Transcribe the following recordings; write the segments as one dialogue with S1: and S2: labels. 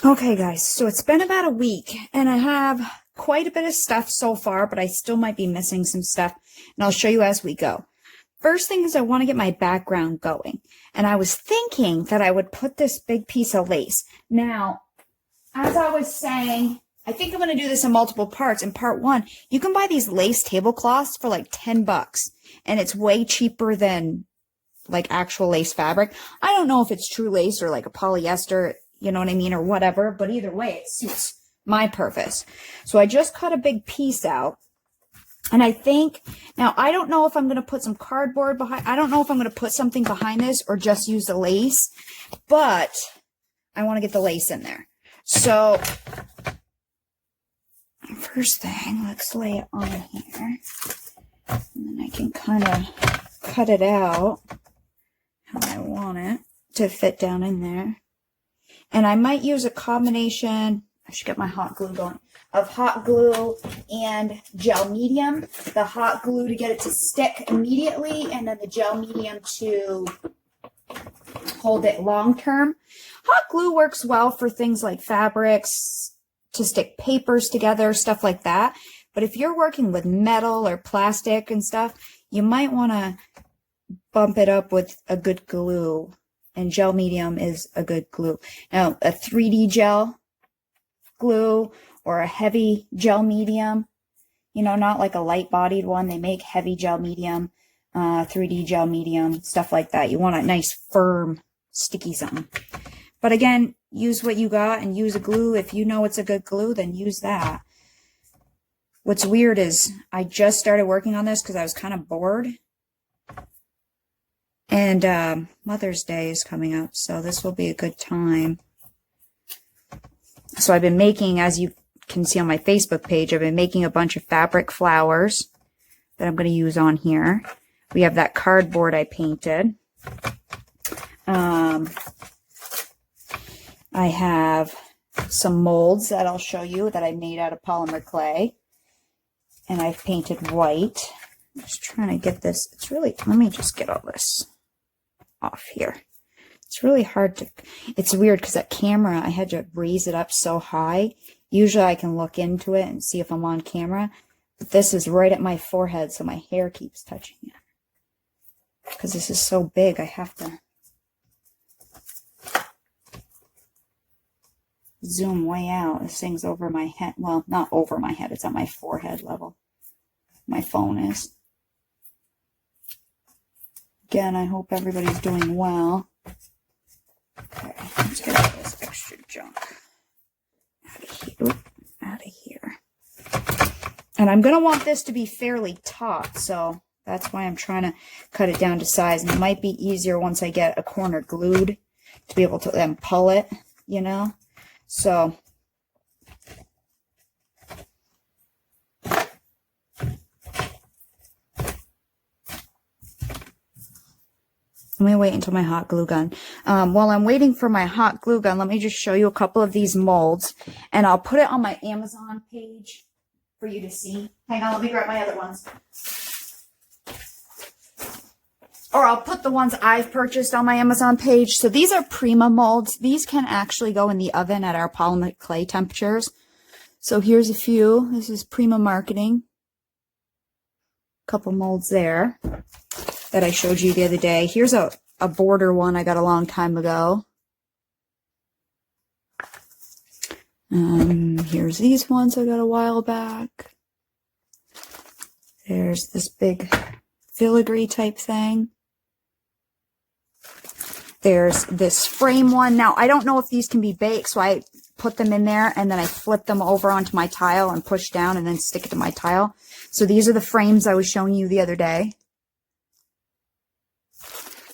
S1: Okay, guys, so it's been about a week, and I have quite a bit of stuff so far, but I still might be missing some stuff, and I'll show you as we go. First thing is I want to get my background going, and I was thinking that I would put this big piece of lace. Now, as I was saying, I think I'm going to do this in multiple parts. In part one, you can buy these lace tablecloths for like 10 bucks, and it's way cheaper than like actual lace fabric. I don't know if it's true lace or like a polyester, you know what I mean, or whatever, but either way, it suits my purpose. So I just cut a big piece out, and I think, now I don't know if I'm going to put some cardboard behind, I don't know if I'm going to put something behind this or just use the lace, but I want to get the lace in there. So first thing, let's lay it on here, and then I can kind of cut it out how I want it to fit down in there. And I might use a combination, I should get my hot glue going, of hot glue and gel medium. The hot glue to get it to stick immediately, and then the gel medium to hold it long term. Hot glue works well for things like fabrics, to stick papers together, stuff like that. But if you're working with metal or plastic and stuff, you might want to bump it up with a good glue. And gel medium is a good glue. Now, a 3D gel glue or a heavy gel medium, you know, not like a light-bodied one. They make heavy gel medium, 3D gel medium, stuff like that. You want a nice, firm, sticky something. But again, use what you got and use a glue. If you know it's a good glue, then use that. What's weird is I just started working on this because I was kind of bored. And Mother's Day is coming up, so this will be a good time. So I've been making, as you can see on my Facebook page, I've been making a bunch of fabric flowers that I'm going to use on here. We have that cardboard I painted. I have some molds that I'll show you that I made out of polymer clay. And I've painted white. I'm just trying to get this. It's really, let me just get all this off here. It's really hard to, it's weird because that camera, I had to raise it up so high. Usually I can look into it and see if I'm on camera, but this is right at my forehead, so my hair keeps touching it. Because this is so big, I have to zoom way out. This thing's over my head. Well, not over my head, it's at my forehead level. My phone is. Again, I hope everybody's doing well. Okay, let's get all this extra junk out of here. Oop, out of here. And I'm going to want this to be fairly taut, so that's why I'm trying to cut it down to size. And it might be easier once I get a corner glued to be able to then pull it, you know? So let me wait until my hot glue gun. While I'm waiting for my hot glue gun, let me just show you a couple of these molds, and I'll put it on my Amazon page for you to see. Hang on, let me grab my other ones. Or I'll put the ones I've purchased on my Amazon page. So these are Prima Molds. These can actually go in the oven at our polymer clay temperatures. So here's a few. This is Prima Marketing. A couple molds there that I showed you the other day. Here's a border one I got a long time ago. Here's these ones I got a while back. There's this big filigree type thing. There's this frame one. Now, I don't know if these can be baked, so I put them in there, and then I flip them over onto my tile and push down and then stick it to my tile. So these are the frames I was showing you the other day.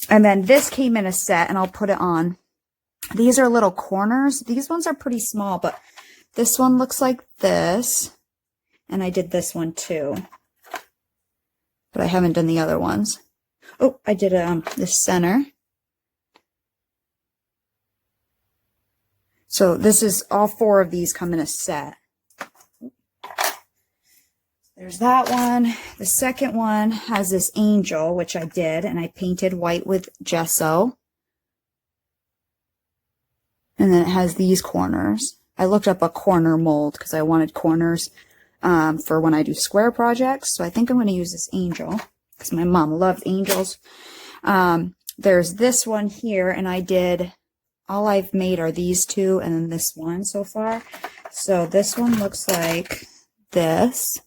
S1: And then this came in a set, and I'll put it on. These are little corners. These ones are pretty small, but this one looks like this. And I did this one too. But I haven't done the other ones. Oh, I did this center. So this is, all four of these come in a set. There's that one. The second one has this angel, which I did, and I painted white with gesso. And then it has these corners. I looked up a corner mold because I wanted corners for when I do square projects. So I think I'm going to use this angel because my mom loves angels. There's this one here, and all I've made are these two and then this one so far. So this one looks like this.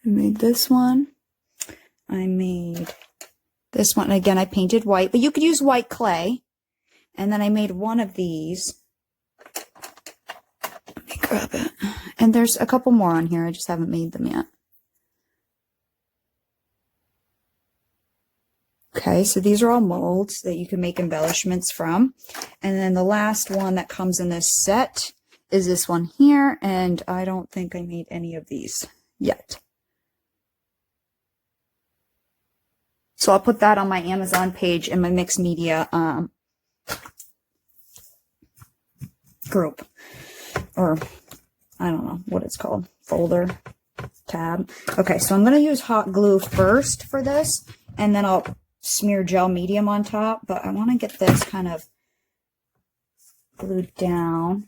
S1: I made this one. I made this one. Again, I painted white, but you could use white clay. And then I made one of these. Let me grab it. And there's a couple more on here. I just haven't made them yet. Okay, so these are all molds that you can make embellishments from. And then the last one that comes in this set is this one here. And I don't think I made any of these yet. So I'll put that on my Amazon page in my mixed media group. Or I don't know what it's called. Folder. Tab. Okay, so I'm going to use hot glue first for this. And then I'll smear gel medium on top, but I want to get this kind of glued down.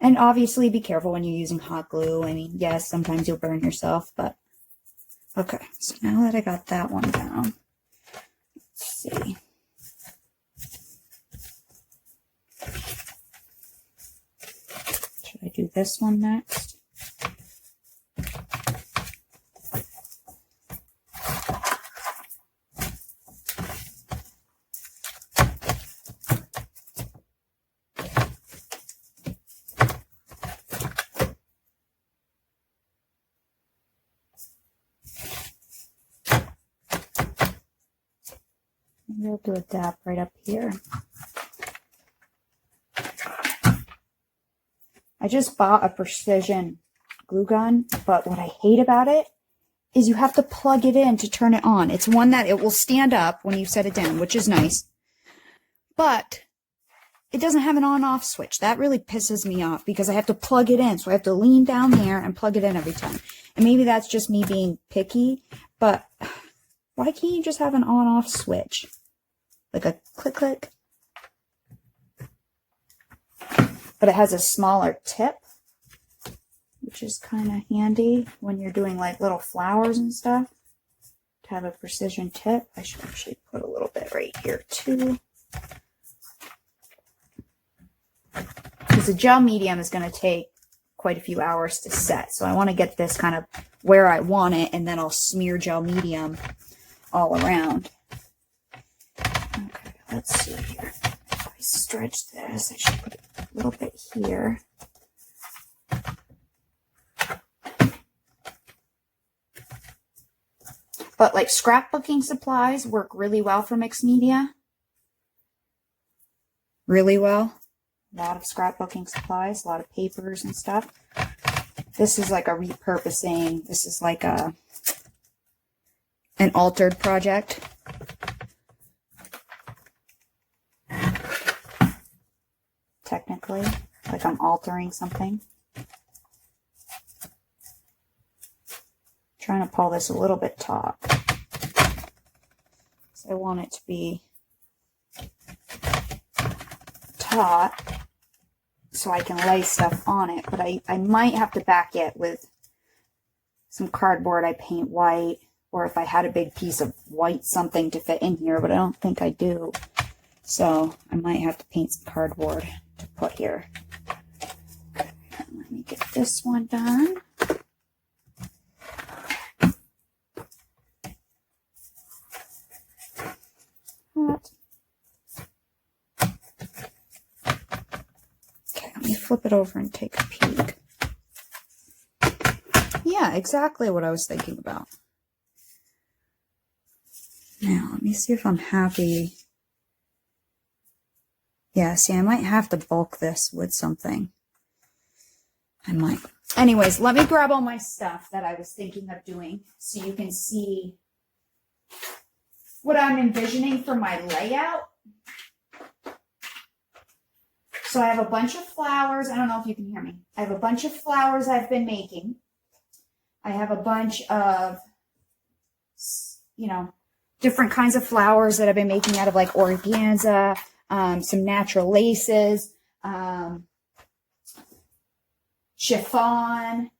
S1: And obviously be careful when you're using hot glue. I mean, yes, sometimes you'll burn yourself, but okay. So now that I got that one down, let's see. Should I do this one next? Maybe I'll do a dab right up here. I just bought a precision glue gun, but what I hate about it is you have to plug it in to turn it on. It's one that it will stand up when you set it down, which is nice. But it doesn't have an on-off switch. That really pisses me off because I have to plug it in. So I have to lean down there and plug it in every time. And maybe that's just me being picky, but why can't you just have an on-off switch? Like a click-click. But it has a smaller tip, which is kind of handy when you're doing like little flowers and stuff. To have a precision tip. I should actually put a little bit right here too. Because the gel medium is going to take quite a few hours to set. So I want to get this kind of where I want it, and then I'll smear gel medium all around. Okay, let's see here. If I stretch this, I should put a little bit here. But like scrapbooking supplies work really well for mixed media. Really well. A lot of scrapbooking supplies, a lot of papers and stuff. This is like a repurposing. This is like an altered project. Technically, like I'm altering something. Trying to pull this a little bit taut. So I want it to be taut so I can lay stuff on it, but I might have to back it with some cardboard I paint white, or if I had a big piece of white something to fit in here, but I don't think I do. So I might have to paint some cardboard to put here. Okay, let me get this one done. Okay, let me flip it over and take a peek. Yeah, exactly what I was thinking about. Now, let me see if I'm happy. Yeah, see, I might have to bulk this with something. I might. Anyways, let me grab all my stuff that I was thinking of doing so you can see what I'm envisioning for my layout. So I have a bunch of flowers. I don't know if you can hear me. I have a bunch of flowers I've been making. I have a bunch of, different kinds of flowers that I've been making out of like organza, some natural laces, chiffon,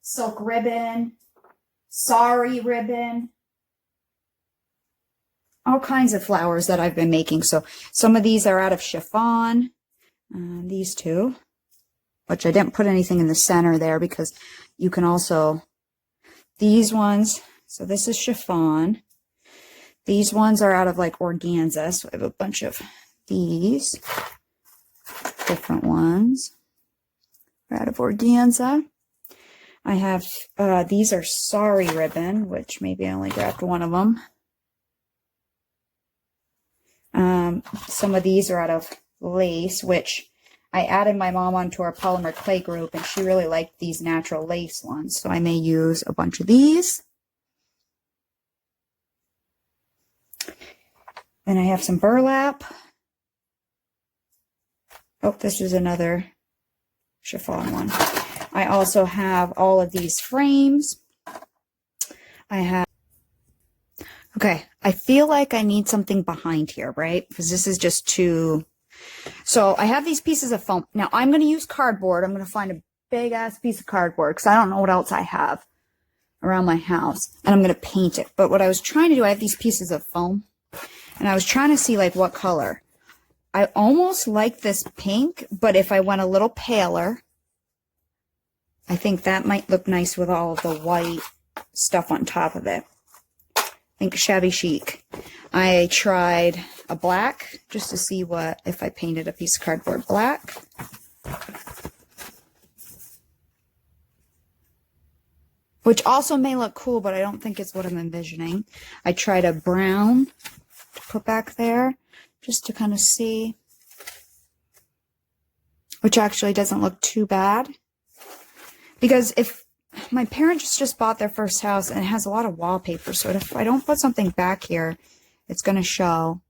S1: silk ribbon, sari ribbon, all kinds of flowers that I've been making. So some of these are out of chiffon, these two, which I didn't put anything in the center there because you can also, these ones, so this is chiffon. These ones are out of like organza, so I have a bunch of these different ones out of organza. I have, these are sari ribbon, which maybe I only grabbed one of them. Some of these are out of lace, which I added my mom onto our polymer clay group, and she really liked these natural lace ones, so I may use a bunch of these. Then I have some burlap. Oh, this is another chiffon one. I also have all of these frames. I have, okay, I feel like I need something behind here, right? Because this is just too, so I have these pieces of foam. Now I'm going to use cardboard. I'm going to find a big ass piece of cardboard because I don't know what else I have around my house. And I'm going to paint it. But what I was trying to do, I have these pieces of foam. And I was trying to see like what color. I almost like this pink, but if I went a little paler, I think that might look nice with all of the white stuff on top of it. I think shabby chic. I tried a black just to see what, if I painted a piece of cardboard black. Which also may look cool, but I don't think it's what I'm envisioning. I tried a brown to put back there just to kind of see, which actually doesn't look too bad. Because if my parents just bought their first house and it has a lot of wallpaper, so if I don't put something back here, it's going to show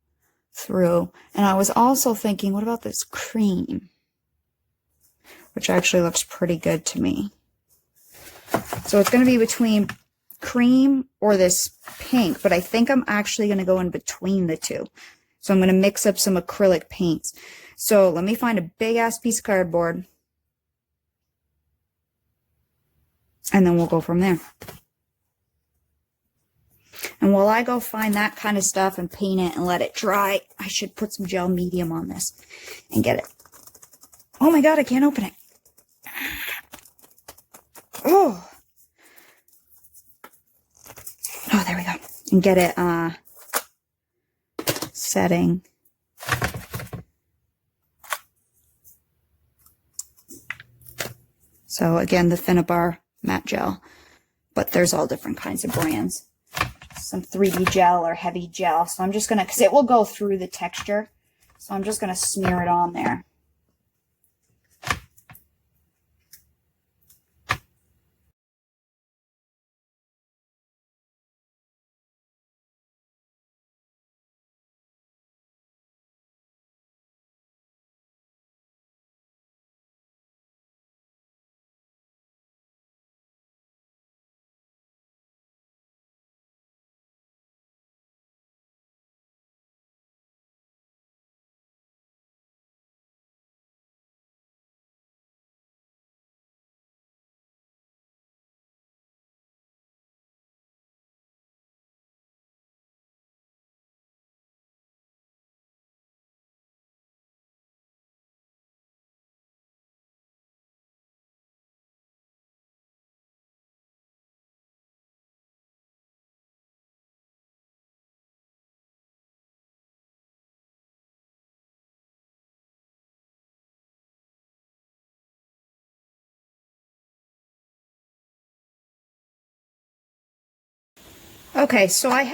S1: through. And I was also thinking, what about this cream? Which actually looks pretty good to me. So it's going to be between cream or this pink, but I think I'm actually going to go in between the two. So I'm going to mix up some acrylic paints. So let me find a big ass piece of cardboard. And then we'll go from there. And while I go find that kind of stuff and paint it and let it dry, I should put some gel medium on this and get it. Oh my God, I can't open it. Oh, there we go. And get it setting. So again, the Finnabar matte gel, but there's all different kinds of brands. Some 3D gel or heavy gel. So I'm just going to, because it will go through the texture. So I'm just going to smear it on there. Okay, so I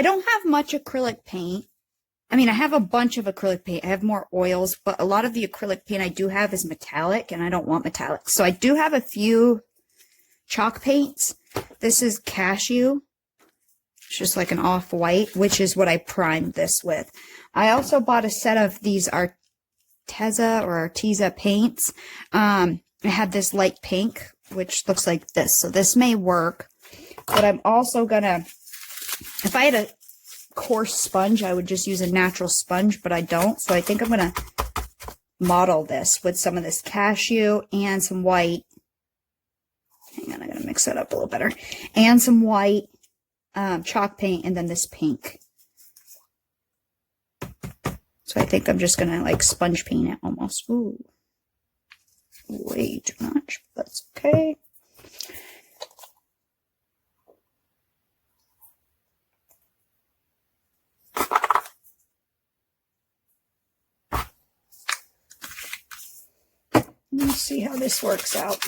S1: don't have much acrylic paint. I mean, I have a bunch of acrylic paint. I have more oils, but a lot of the acrylic paint I do have is metallic, and I don't want metallic. So I do have a few chalk paints. This is Cashew. It's just like an off-white, which is what I primed this with. I also bought a set of these Arteza paints. I had this light pink, which looks like this. So this may work, but I'm also going to If I had a coarse sponge, I would just use a natural sponge, but I don't. So I think I'm going to model this with some of this cashew and some white. Hang on, I'm going to mix that up a little better. And some white chalk paint, and then this pink. So I think I'm just going to like sponge paint it almost. Ooh, way too much, but that's okay. Let's see how this works out.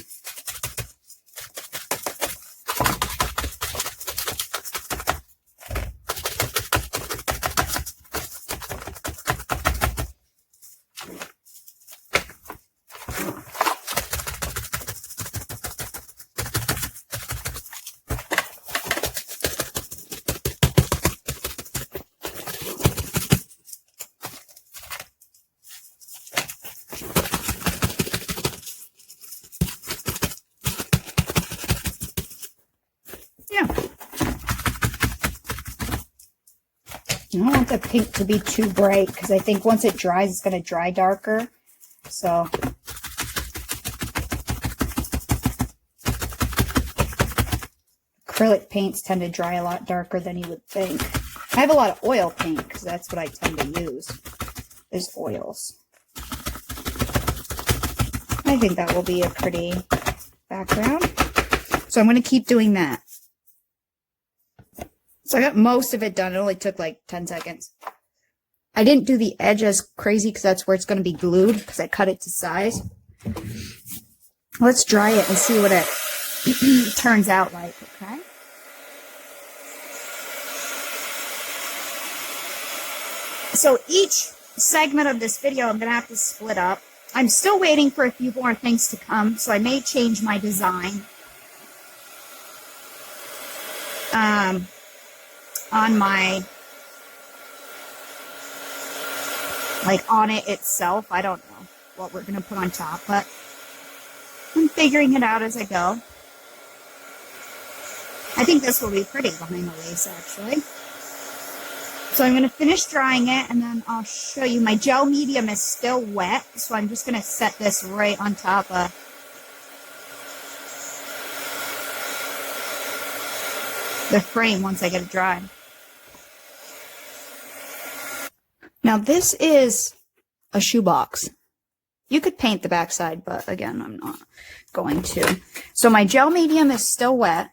S1: I don't want the pink to be too bright because I think once it dries, it's going to dry darker. So acrylic paints tend to dry a lot darker than you would think. I have a lot of oil paint because that's what I tend to use, is oils. I think that will be a pretty background. So I'm going to keep doing that. So I got most of it done. It only took like 10 seconds. I didn't do the edge as crazy because that's where it's going to be glued because I cut it to size. Let's dry it and see what it turns out like, okay? So each segment of this video I'm going to have to split up. I'm still waiting for a few more things to come, so I may change my design. On my, like on it itself. I don't know what we're going to put on top, but I'm figuring it out as I go. I think this will be pretty behind the lace, actually. So I'm going to finish drying it, and then I'll show you. My gel medium is still wet, so I'm just going to set this right on top of the frame once I get it dry. Now this is a shoebox. You could paint the backside, but again, I'm not going to. So my gel medium is still wet.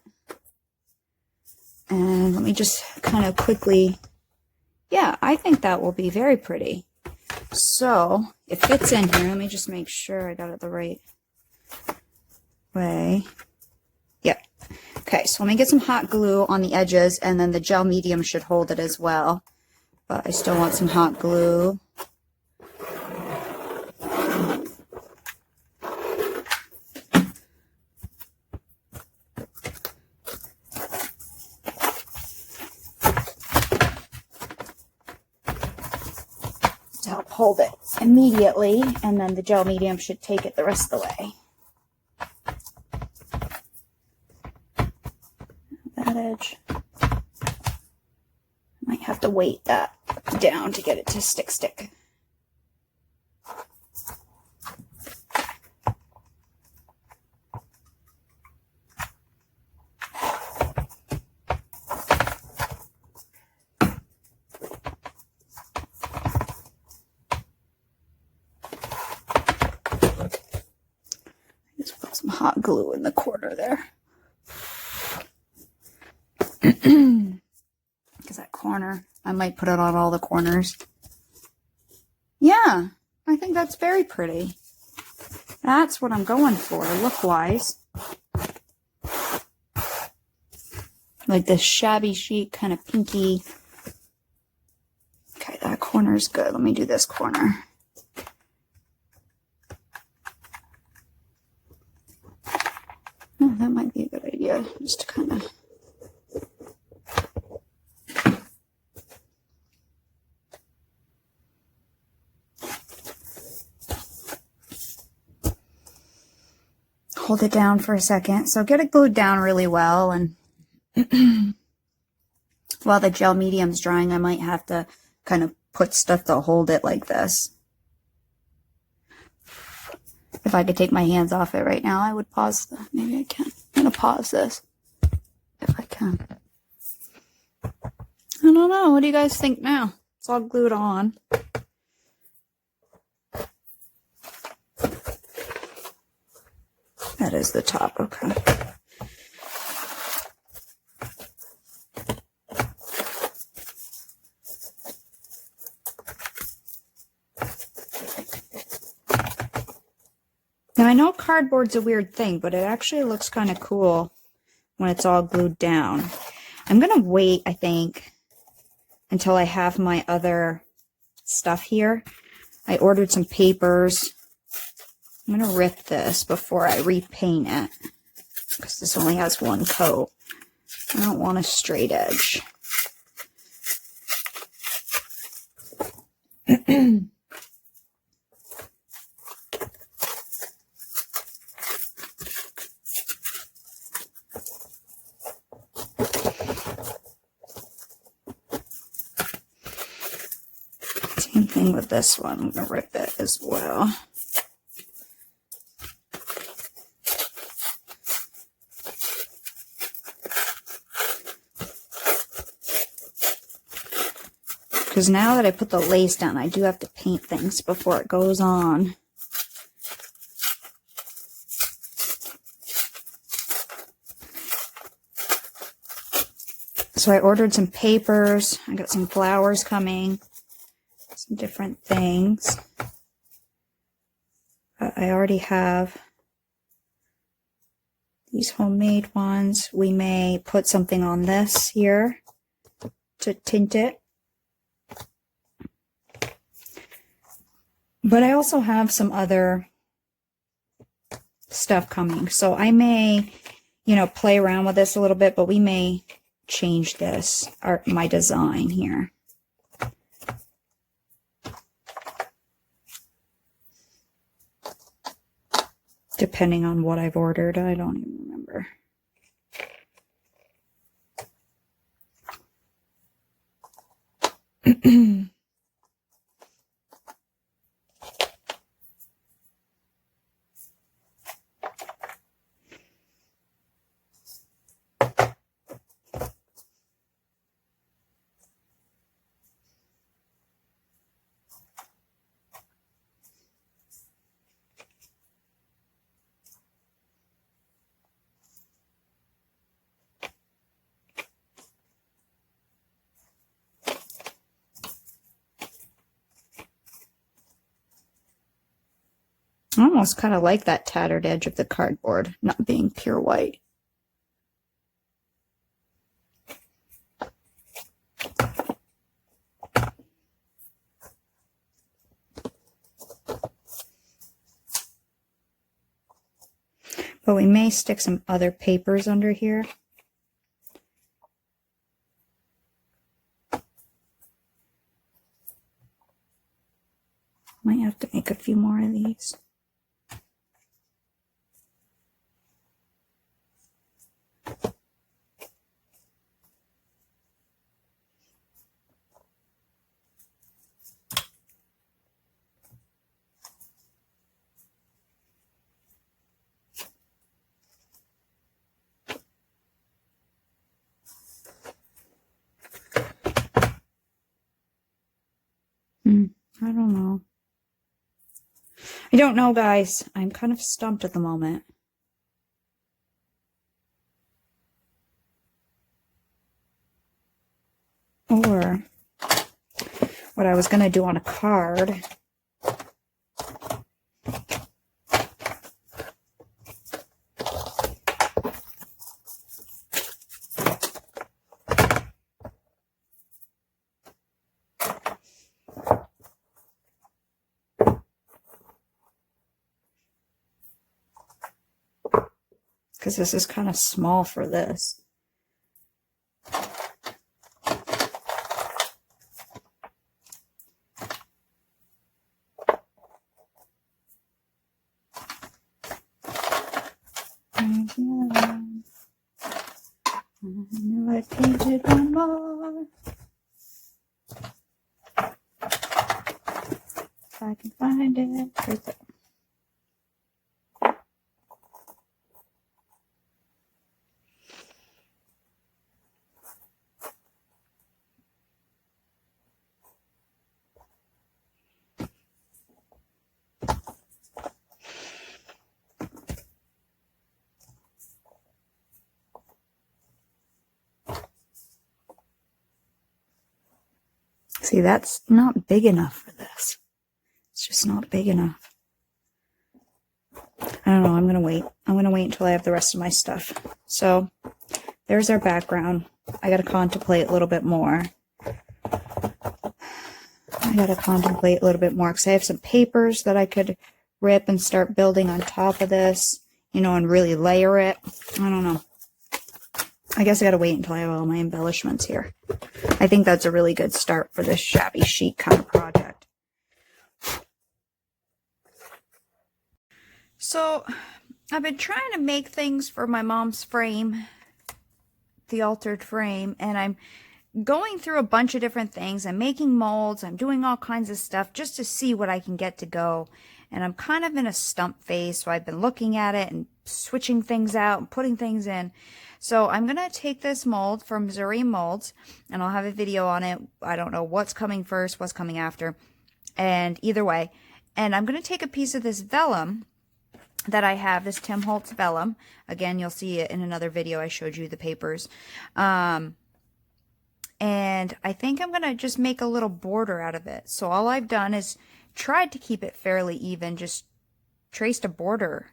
S1: And let me just kind of quickly, yeah, I think that will be very pretty. So it fits in here. Let me just make sure I got it the right way. Yep. Okay, so let me get some hot glue on the edges, and then the gel medium should hold it as well. But I still want some hot glue. To help hold it immediately, and then the gel medium should take it the rest of the way. That edge. Might have to weight that down to get it to stick. Just put some hot glue in the corner there. Because that corner, I might put it on all the corners. Yeah, I think that's very pretty. That's what I'm going for, look-wise. Like this shabby chic, kind of pinky. Okay, that corner's good. Let me do this corner. Oh, that might be a good idea, just to kind of... hold it down for a second. So get it glued down really well, and while the gel medium's drying, I might have to kind of put stuff to hold it like this. If I could take my hands off it right now, I would pause. Maybe I can. I'm going to pause this if I can. I don't know. What do you guys think now? It's all glued on. That is the top, okay. Now, I know cardboard's a weird thing, but it actually looks kind of cool when it's all glued down. I'm going to wait, I think, until I have my other stuff here. I ordered some papers. I'm going to rip this before I repaint it, because this only has one coat. I don't want a straight edge. Same thing with this one. I'm going to rip it as well. Because now that I put the lace down, I do have to paint things before it goes on. So I ordered some papers. I got some flowers coming. Some different things. I already have these homemade ones. We may put something on this here to tint it. But I also have some other stuff coming. So I may, you know, play around with this a little bit, but we may change this, my design here. Depending on what I've ordered. I don't even remember. I almost kind of like that tattered edge of the cardboard not being pure white. But we may stick some other papers under here. Might have to make a few more of these. I don't know. I don't know, guys. I'm kind of stumped at the moment. Or what I was going to do on a card. Because this is kind of small for this. And the other one. I know I painted one more. If I can find it. Right there. See, that's not big enough for this. It's just not big enough. I don't know. I'm going to wait. I'm going to wait until I have the rest of my stuff. So there's our background. I got to contemplate a little bit more. Because I have some papers that I could rip and start building on top of this, you know, and really layer it. I don't know. I guess I got to wait until I have all my embellishments here. I think that's a really good start for this shabby chic kind of project. So I've been trying to make things for my mom's frame, the altered frame, and I'm going through a bunch of different things. I'm making molds. I'm doing all kinds of stuff just to see what I can get to go. And I'm kind of in a stump phase, so I've been looking at it and switching things out and putting things in. So I'm going to take this mold from Prima Molds, and I'll have a video on it. I don't know what's coming first, what's coming after, and either way. And I'm going to take a piece of this vellum that I have, this Tim Holtz vellum. Again, you'll see it in another video. I showed you the papers. And I think I'm going to just make a little border out of it. So all I've done is tried to keep it fairly even, just traced a border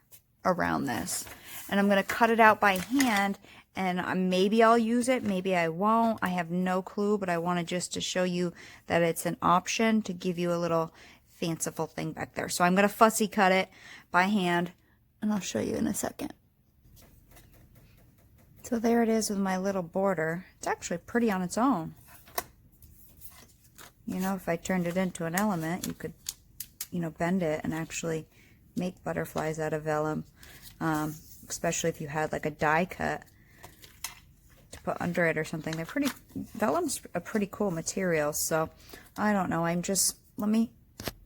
S1: around this. And I'm going to cut it out by hand, and maybe I'll use it, maybe I won't. I have no clue, but I wanted just to show you that it's an option to give you a little fanciful thing back there. So I'm going to fussy cut it by hand, and I'll show you in a second. So there it is with my little border. It's actually pretty on its own. You know, if I turned it into an element, you could, you know, bend it and actually make butterflies out of vellum. Especially if you had like a die cut to put under it or something. They're pretty, vellum's a pretty cool material. So I don't know.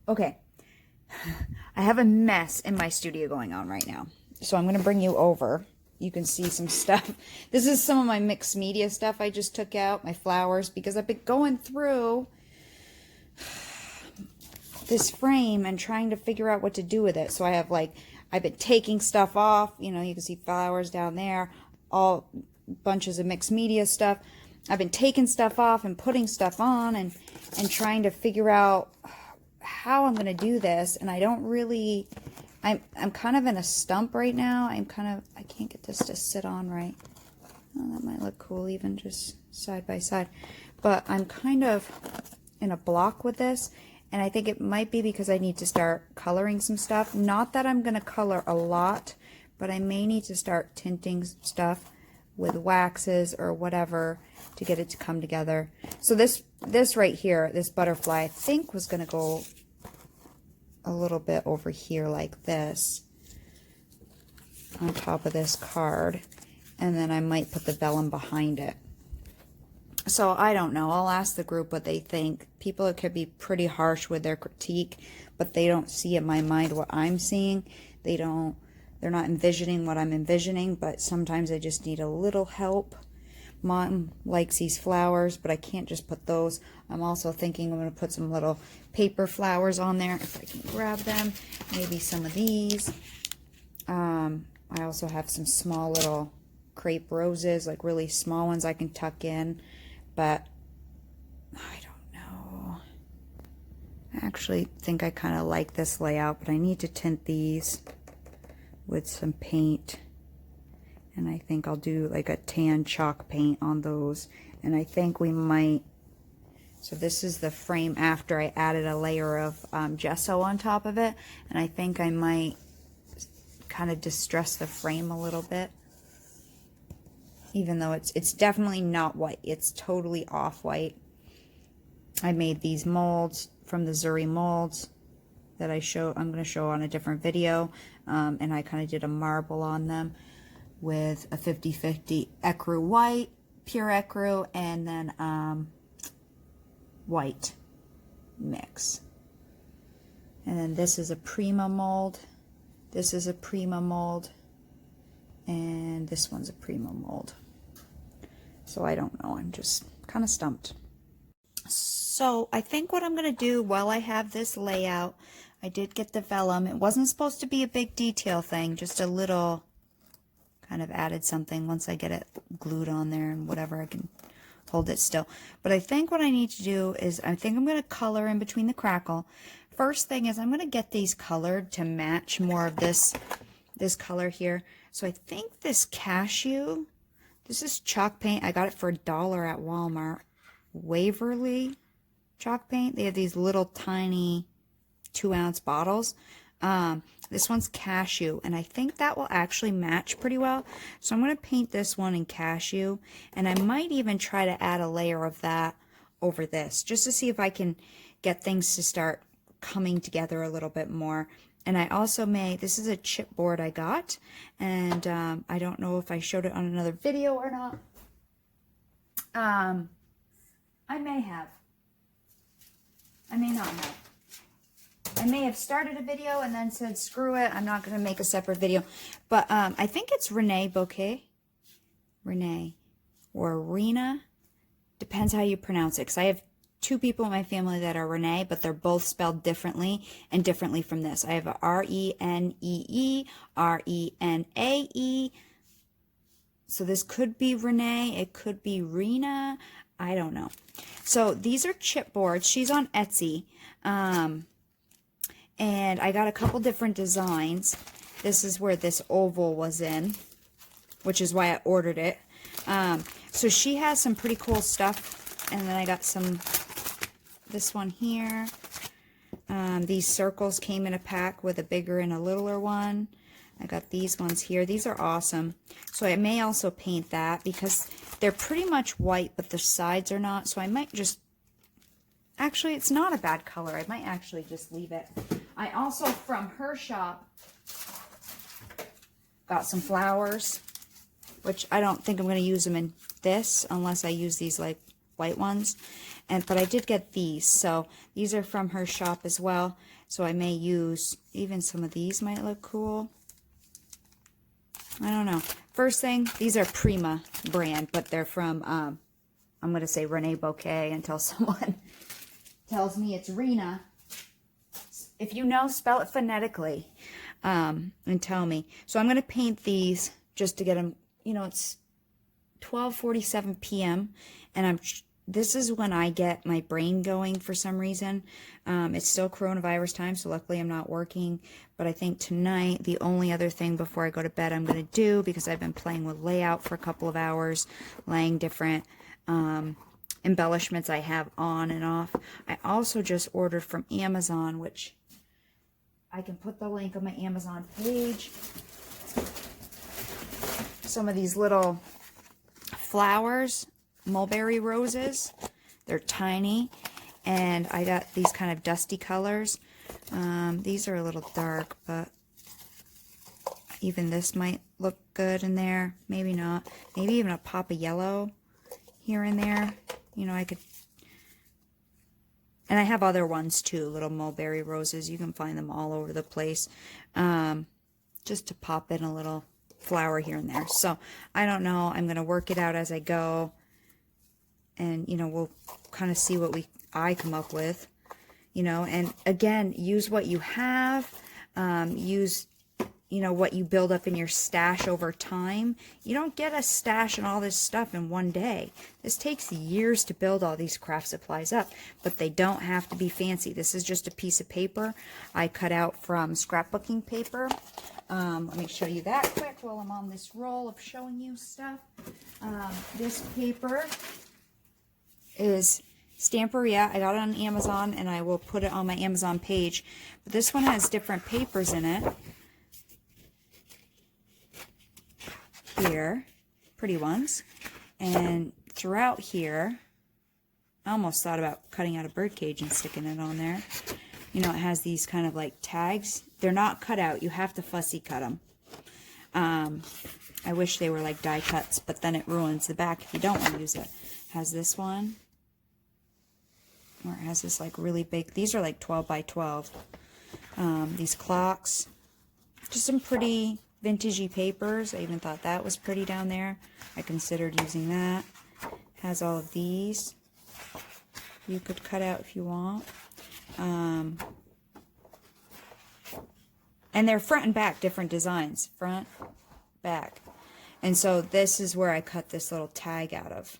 S1: Okay. I have a mess in my studio going on right now. So I'm going to bring you over. You can see some stuff. This is some of my mixed media stuff I just took out, my flowers, because I've been going through this frame and trying to figure out what to do with it. So I have I've been taking stuff off. You know, you can see flowers down there, all bunches of mixed media stuff. I've been taking stuff off and putting stuff on and trying to figure out how I'm going to do this. And I don't really, I'm kind of in a stump right now. I can't get this to sit on right. Oh, that might look cool even just side by side. But I'm kind of in a block with this. And I think it might be because I need to start coloring some stuff. Not that I'm going to color a lot, but I may need to start tinting stuff with waxes or whatever to get it to come together. So this right here, this butterfly, I think was going to go a little bit over here like this on top of this card. And then I might put the vellum behind it. So I don't know. I'll ask the group what they think. People could be pretty harsh with their critique, but they don't see in my mind what I'm seeing. They're not envisioning what I'm envisioning, but sometimes I just need a little help. Mom likes these flowers, but I can't just put those. I'm also thinking I'm going to put some little paper flowers on there if I can grab them. Maybe some of these. I also have some small little crepe roses, like really small ones I can tuck in. But I don't know. I actually think I kind of like this layout, but I need to tint these with some paint. And I think I'll do like a tan chalk paint on those. And I think we might, so this is the frame after I added a layer of gesso on top of it. And I think I might kind of distress the frame a little bit. Even though it's definitely not white. It's totally off-white. I made these molds from the Prima Molds that I'm going to show on a different video. And I kind of did a marble on them with a 50-50 ecru white, pure ecru, and then white mix. And then this is a Prima mold. This is a Prima mold. And this one's a Prima mold. So I don't know. I'm just kind of stumped. So I think what I'm going to do while I have this layout, I did get the vellum. It wasn't supposed to be a big detail thing, just a little kind of added something. Once I get it glued on there and whatever, I can hold it still. But I think what I need to do is I think I'm going to color in between the crackle. First thing is I'm going to get these colored to match more of this color here. So I think this cashew, this is chalk paint. I got it for $1 at Walmart. Waverly chalk paint. They have these little tiny 2-ounce bottles. This one's cashew, and I think that will actually match pretty well. So I'm going to paint this one in cashew, and I might even try to add a layer of that over this, just to see if I can get things to start coming together a little bit more. And I also this is a chipboard I got, and I don't know if I showed it on another video or not. I may have. I may not have. I may have started a video and then said, screw it, I'm not going to make a separate video. But I think it's Renee Bouquet. Renee. Or Rena. Depends how you pronounce it. Because I have 2 people in my family that are Renee, but they're both spelled differently and differently from this. I have a R-E-N-E-E, R-E-N-A-E. So this could be Renee. It could be Rena. I don't know. So these are chipboards. She's on Etsy. And I got a couple different designs. This is where this oval was in, which is why I ordered it. So she has some pretty cool stuff. And then I got this one here. These circles came in a pack with a bigger and a littler one. I got these ones here. These are awesome. So I may also paint that because they're pretty much white, but the sides are not. So I might just, actually, it's not a bad color. I might actually just leave it. I also, from her shop, got some flowers, which I don't think I'm going to use them in this unless I use these like white ones. But I did get these. So these are from her shop as well. So I may use, even some of these might look cool. I don't know. First thing, these are Prima brand, but they're from, I'm going to say Renee Bouquet until someone tells me it's Rena. If you know, spell it phonetically and tell me. So I'm going to paint these just to get them, you know, it's 12:47 p.m. and this is when I get my brain going for some reason. It's still coronavirus time, so luckily I'm not working. But I think tonight, the only other thing before I go to bed I'm going to do, because I've been playing with layout for a couple of hours, laying different embellishments I have on and off. I also just ordered from Amazon, which I can put the link on my Amazon page. Some of these little flowers, mulberry roses. They're tiny, and I got these kind of dusty colors. These are a little dark, but even this might look good in there. Maybe not. Maybe even a pop of yellow here and there. You know, I could. And I have other ones too, little mulberry roses. You can find them all over the place. Just to pop in a little flower here and there. So I don't know. I'm going to work it out as I go. And, you know, we'll kind of see what I come up with, you know. And again, use what you have. Use, you know, what you build up in your stash over time. You don't get a stash and all this stuff in one day. This takes years to build all these craft supplies up, but they don't have to be fancy. This is just a piece of paper I cut out from scrapbooking paper. Let me show you that quick while I'm on this roll of showing you stuff. This paper is Stamperia. I got it on Amazon, and I will put it on my Amazon page. But this one has different papers in it. Here, pretty ones. And throughout here, I almost thought about cutting out a bird cage and sticking it on there. You know, it has these kind of like tags. They're not cut out. You have to fussy cut them. I wish they were like die cuts, but then it ruins the back if you don't want to use it. Has this one, or it has this like really big, these are like 12 by 12. These clocks, just some pretty vintagey papers. I even thought that was pretty down there. I considered using that. Has all of these. You could cut out if you want. And they're front and back, different designs. Front, back. And so this is where I cut this little tag out of.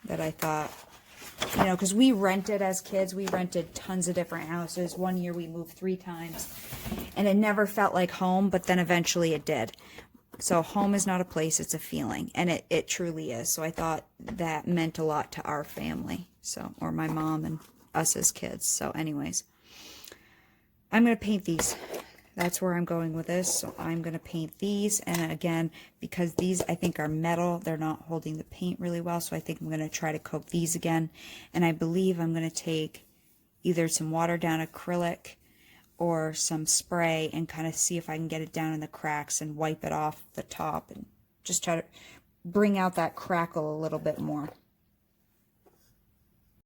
S1: That I thought, you know, because we rented as kids. We rented tons of different houses. One year we moved 3 times. And it never felt like home, but then eventually it did. So home is not a place, it's a feeling. And it truly is. So I thought that meant a lot to our family. So, or my mom and us as kids. So anyways, I'm going to paint these. That's where I'm going with this. So I'm going to paint these. And again, because these I think are metal, they're not holding the paint really well. So I think I'm going to try to coat these again. And I believe I'm going to take either some watered down acrylic or some spray and kind of see if I can get it down in the cracks and wipe it off the top and just try to bring out that crackle a little bit more.